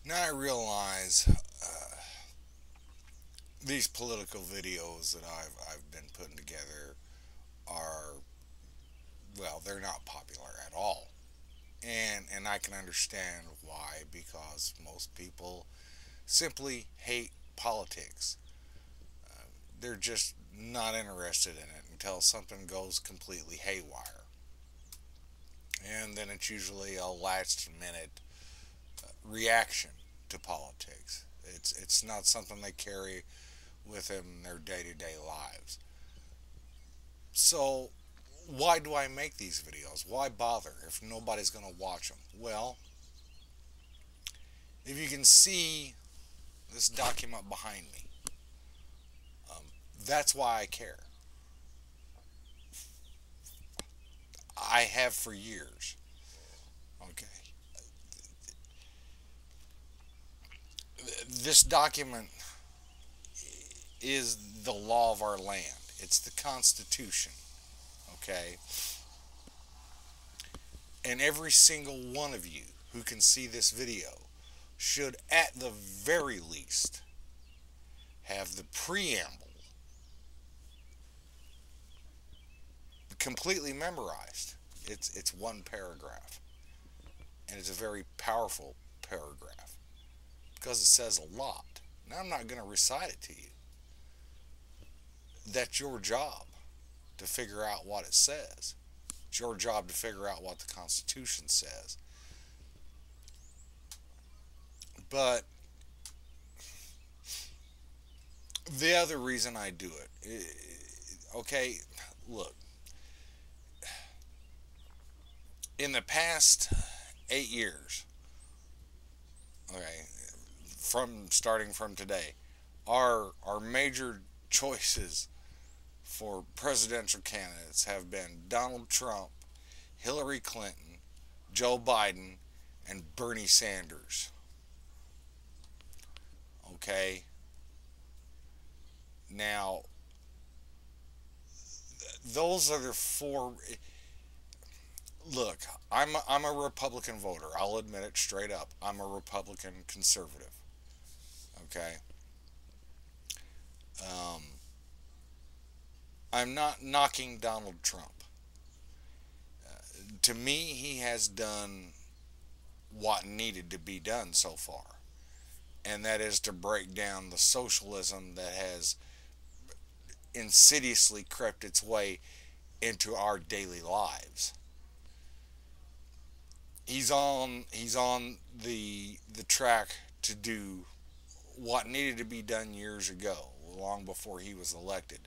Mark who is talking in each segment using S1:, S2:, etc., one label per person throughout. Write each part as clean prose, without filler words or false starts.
S1: Now I realize these political videos that I've been putting together are, well, they're not popular at all. And I can understand why, because most people simply hate politics. They're just not interested in it until something goes completely haywire. And then it's usually a last minute reaction to politics. It's not something they carry with them in their day to day lives. So, why do I make these videos? Why bother if nobody's going to watch them? Well, if you can see this document behind me, um, that's why I care. I have for years. Okay. This document is the law of our land, it's the Constitution. Okay. And every single one of you who can see this video should, at the very least, have the preamble completely memorized. It's one paragraph, and it's a very powerful paragraph because it says a lot. Now, I'm not going to recite it to you. That's your job to figure out what it says. It's your job to figure out what the Constitution says. But the other reason I do it, okay, look, in the past 8 years, okay, from starting from today, our major choices for presidential candidates have been Donald Trump, Hillary Clinton, Joe Biden, and Bernie Sanders. Okay? Now, those are the four. Look, I'm a Republican voter. I'll admit it straight up. I'm a Republican conservative. Okay? Um, I'm not knocking Donald Trump. To me, he has done what needed to be done so far, and that is to break down the socialism that has insidiously crept its way into our daily lives. He's on the track to do what needed to be done years ago, long before he was elected.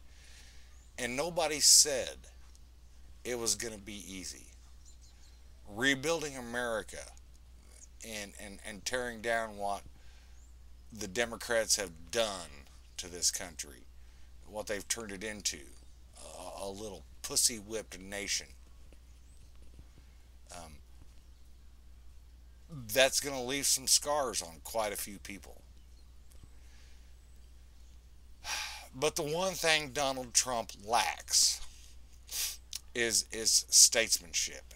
S1: And nobody said it was going to be easy. Rebuilding America and tearing down what the Democrats have done to this country, what they've turned it into, a little pussy whipped nation. Um, that's going to leave some scars on quite a few people. But the one thing Donald Trump lacks is statesmanship.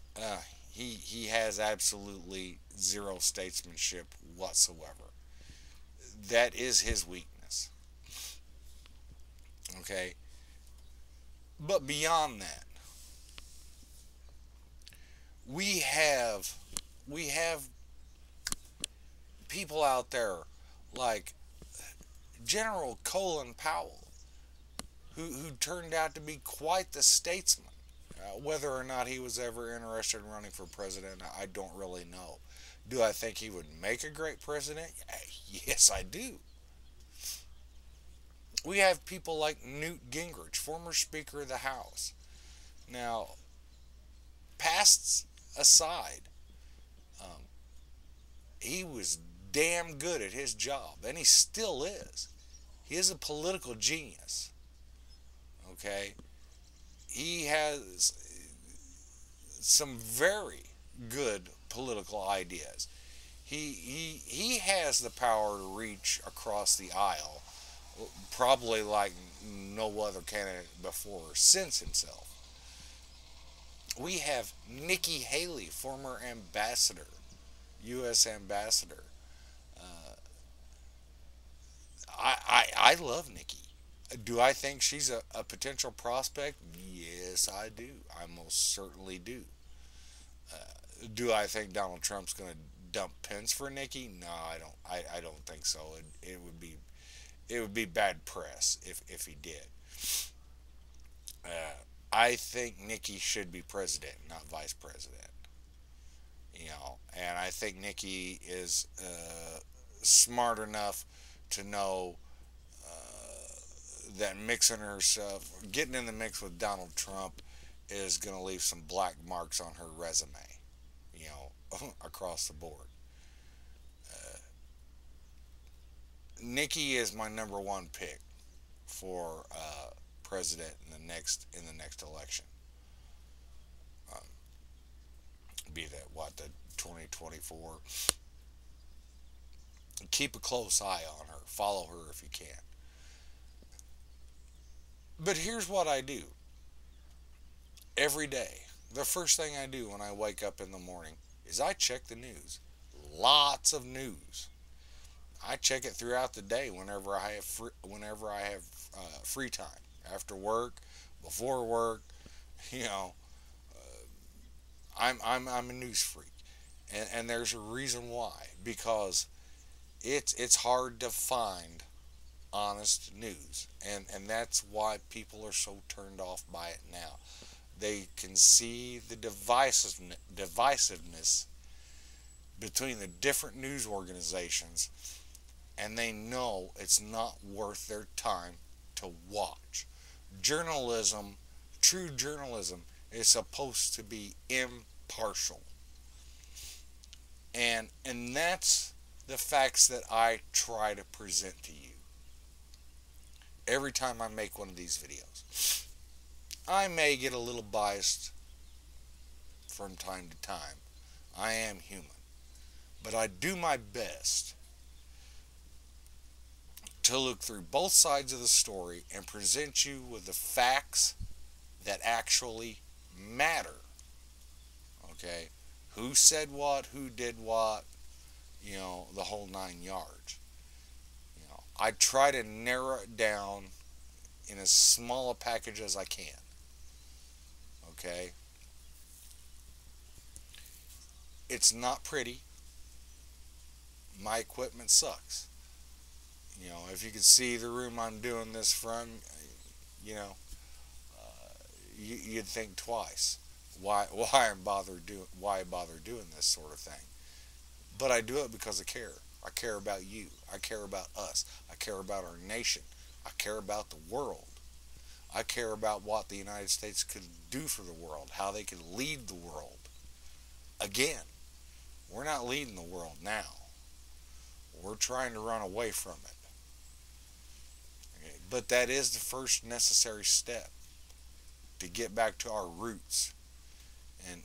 S1: He has absolutely zero statesmanship whatsoever. That is his weakness. Okay, but beyond that, we have we have people out there like General Colin Powell, who turned out to be quite the statesman. Whether or not he was ever interested in running for president, I don't really know. Do I think he would make a great president? Yes, I do. We have people like Newt Gingrich, former Speaker of the House. Now, pasts aside, um, he was damn good at his job, and he still is. He is a political genius. Okay? He has some very good political ideas. He has the power to reach across the aisle, probably like no other candidate before or since himself. We have Nikki Haley, former ambassador, U.S. ambassador. I love Nikki. Do I think she's a potential prospect? Yes, I do. I most certainly do. Do I think Donald Trump's going to dump Pence for Nikki? No, I don't. I don't think so. It would be bad press if he did. I think Nikki should be president, not vice president. And I think Nikki is smart enough to know that mixing herself, getting in the mix with Donald Trump, is going to leave some black marks on her resume, across the board. Nikki is my number one pick for president in the next election. Um, be that what, the 2024. Keep a close eye on her. Follow her if you can. But here's what I do every day. The first thing I do when I wake up in the morning is I check the news. Lots of news. I check it throughout the day whenever I have free time, after work, before work. You know, I'm a news freak, and there's a reason why. Because it's hard to find honest news, and that's why people are so turned off by it now. They can see the divisiveness between the different news organizations, and they know it's not worth their time to watch. Journalism, true journalism, is supposed to be impartial. And that's the facts that I try to present to you every time I make one of these videos. I may get a little biased from time to time. I am human. But I do my best to look through both sides of the story and present you with the facts that actually matter. Okay? Who said what, who did what, the whole 9 yards. I try to narrow it down in as small a package as I can. Okay? It's not pretty. My equipment sucks. If you could see the room I'm doing this from, you know, you'd think twice why I bother doing this sort of thing. But I do it because I care. I care about you. I care about us. I care about our nation. I care about the world. I care about what the United States could do for the world, how they could lead the world. Again, we're not leading the world now. We're trying to run away from it. Okay? But that is the first necessary step to get back to our roots and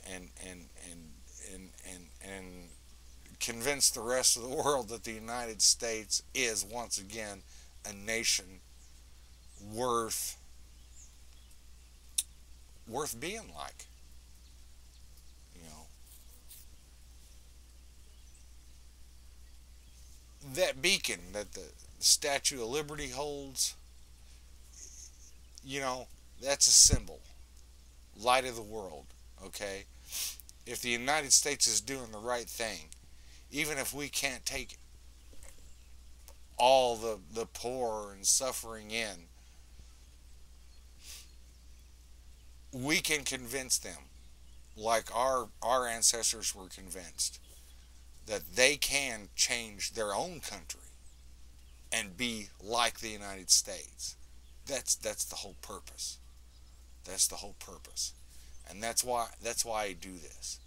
S1: convince the rest of the world that the United States is once again a nation worth being like. That beacon that the Statue of Liberty holds, that's a symbol. Light of the world, okay? If the United States is doing the right thing, even if we can't take all the poor and suffering in, we can convince them, like our ancestors were convinced, that they can change their own country and be like the United States. That's the whole purpose. That's the whole purpose. And that's why I do this.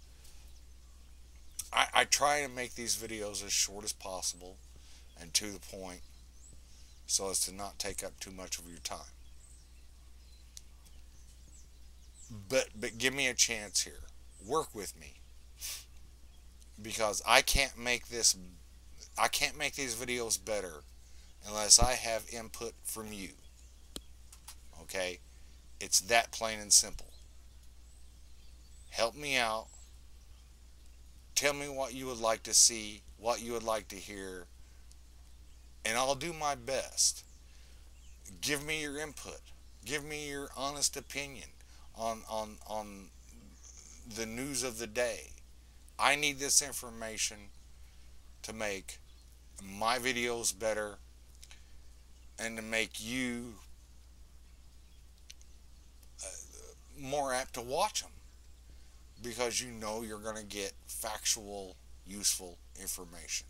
S1: I try to make these videos as short as possible and to the point so as to not take up too much of your time. But give me a chance here. Work with me. Because I can't make these videos better unless I have input from you. Okay? It's that plain and simple. Help me out. Tell me what you would like to see, what you would like to hear, and I'll do my best. Give me your input. Give me your honest opinion on the news of the day. I need this information to make my videos better and to make you more apt to watch them, because you know you're going to get factual, useful information.